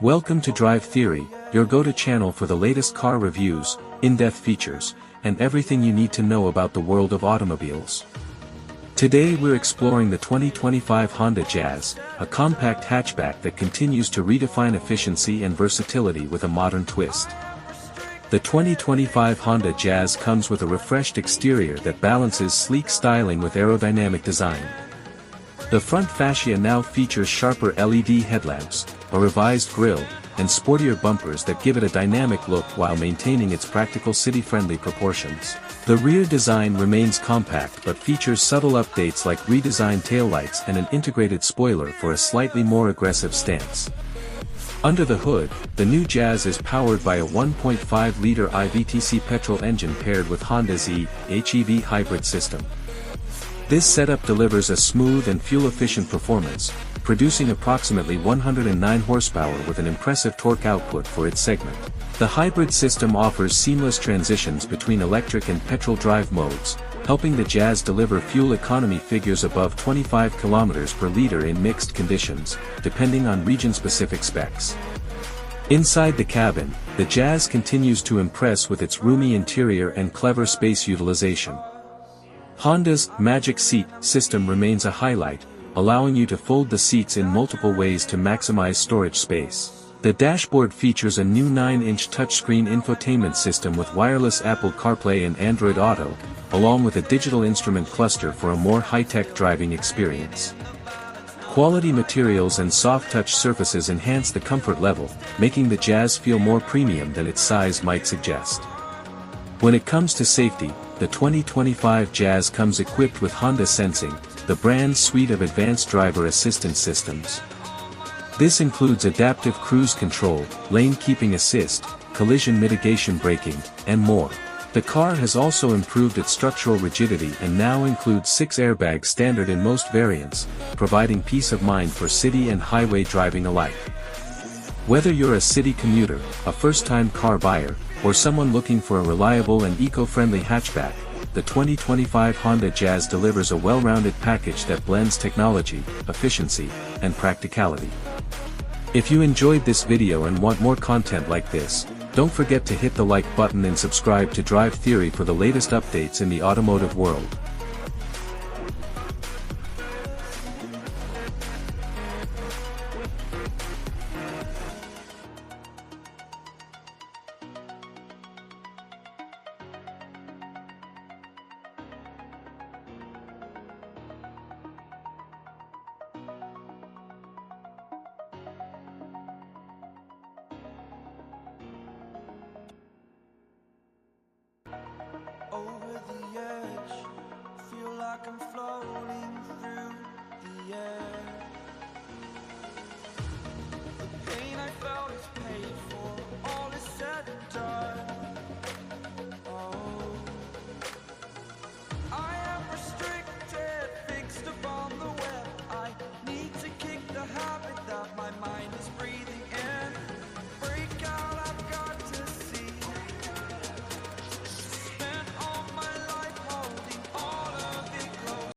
Welcome to Drive Theory, your go-to channel for the latest car reviews, in-depth features, and everything you need to know about the world of automobiles. Today we're exploring the 2025 Honda Jazz, a compact hatchback that continues to redefine efficiency and versatility with a modern twist. The 2025 Honda Jazz comes with a refreshed exterior that balances sleek styling with aerodynamic design. The front fascia now features sharper LED headlamps, a revised grille, and sportier bumpers that give it a dynamic look while maintaining its practical city-friendly proportions. The rear design remains compact but features subtle updates like redesigned taillights and an integrated spoiler for a slightly more aggressive stance. Under the hood, the new Jazz is powered by a 1.5-liter IVTC petrol engine paired with Honda's e-HEV hybrid system. This setup delivers a smooth and fuel-efficient performance, producing approximately 109 horsepower with an impressive torque output for its segment. The hybrid system offers seamless transitions between electric and petrol drive modes, helping the Jazz deliver fuel economy figures above 25 km per liter in mixed conditions, depending on region-specific specs. Inside the cabin, the Jazz continues to impress with its roomy interior and clever space utilization. Honda's Magic Seat system remains a highlight, allowing you to fold the seats in multiple ways to maximize storage space. The dashboard features a new 9-inch touchscreen infotainment system with wireless Apple CarPlay and Android Auto, along with a digital instrument cluster for a more high-tech driving experience. Quality materials and soft-touch surfaces enhance the comfort level, making the Jazz feel more premium than its size might suggest. When it comes to safety, the 2025 Jazz comes equipped with Honda Sensing, the brand's suite of advanced driver assistance systems. This includes adaptive cruise control, lane keeping assist, collision mitigation braking, and more. The car has also improved its structural rigidity and now includes 6 airbags standard in most variants, providing peace of mind for city and highway driving alike. Whether you're a city commuter, a first-time car buyer, or someone looking for a reliable and eco-friendly hatchback, the 2025 Honda Jazz delivers a well-rounded package that blends technology, efficiency, and practicality. If you enjoyed this video and want more content like this, don't forget to hit the like button and subscribe to Drive Theory for the latest updates in the automotive world. Over the edge, feel like I'm floating through the air.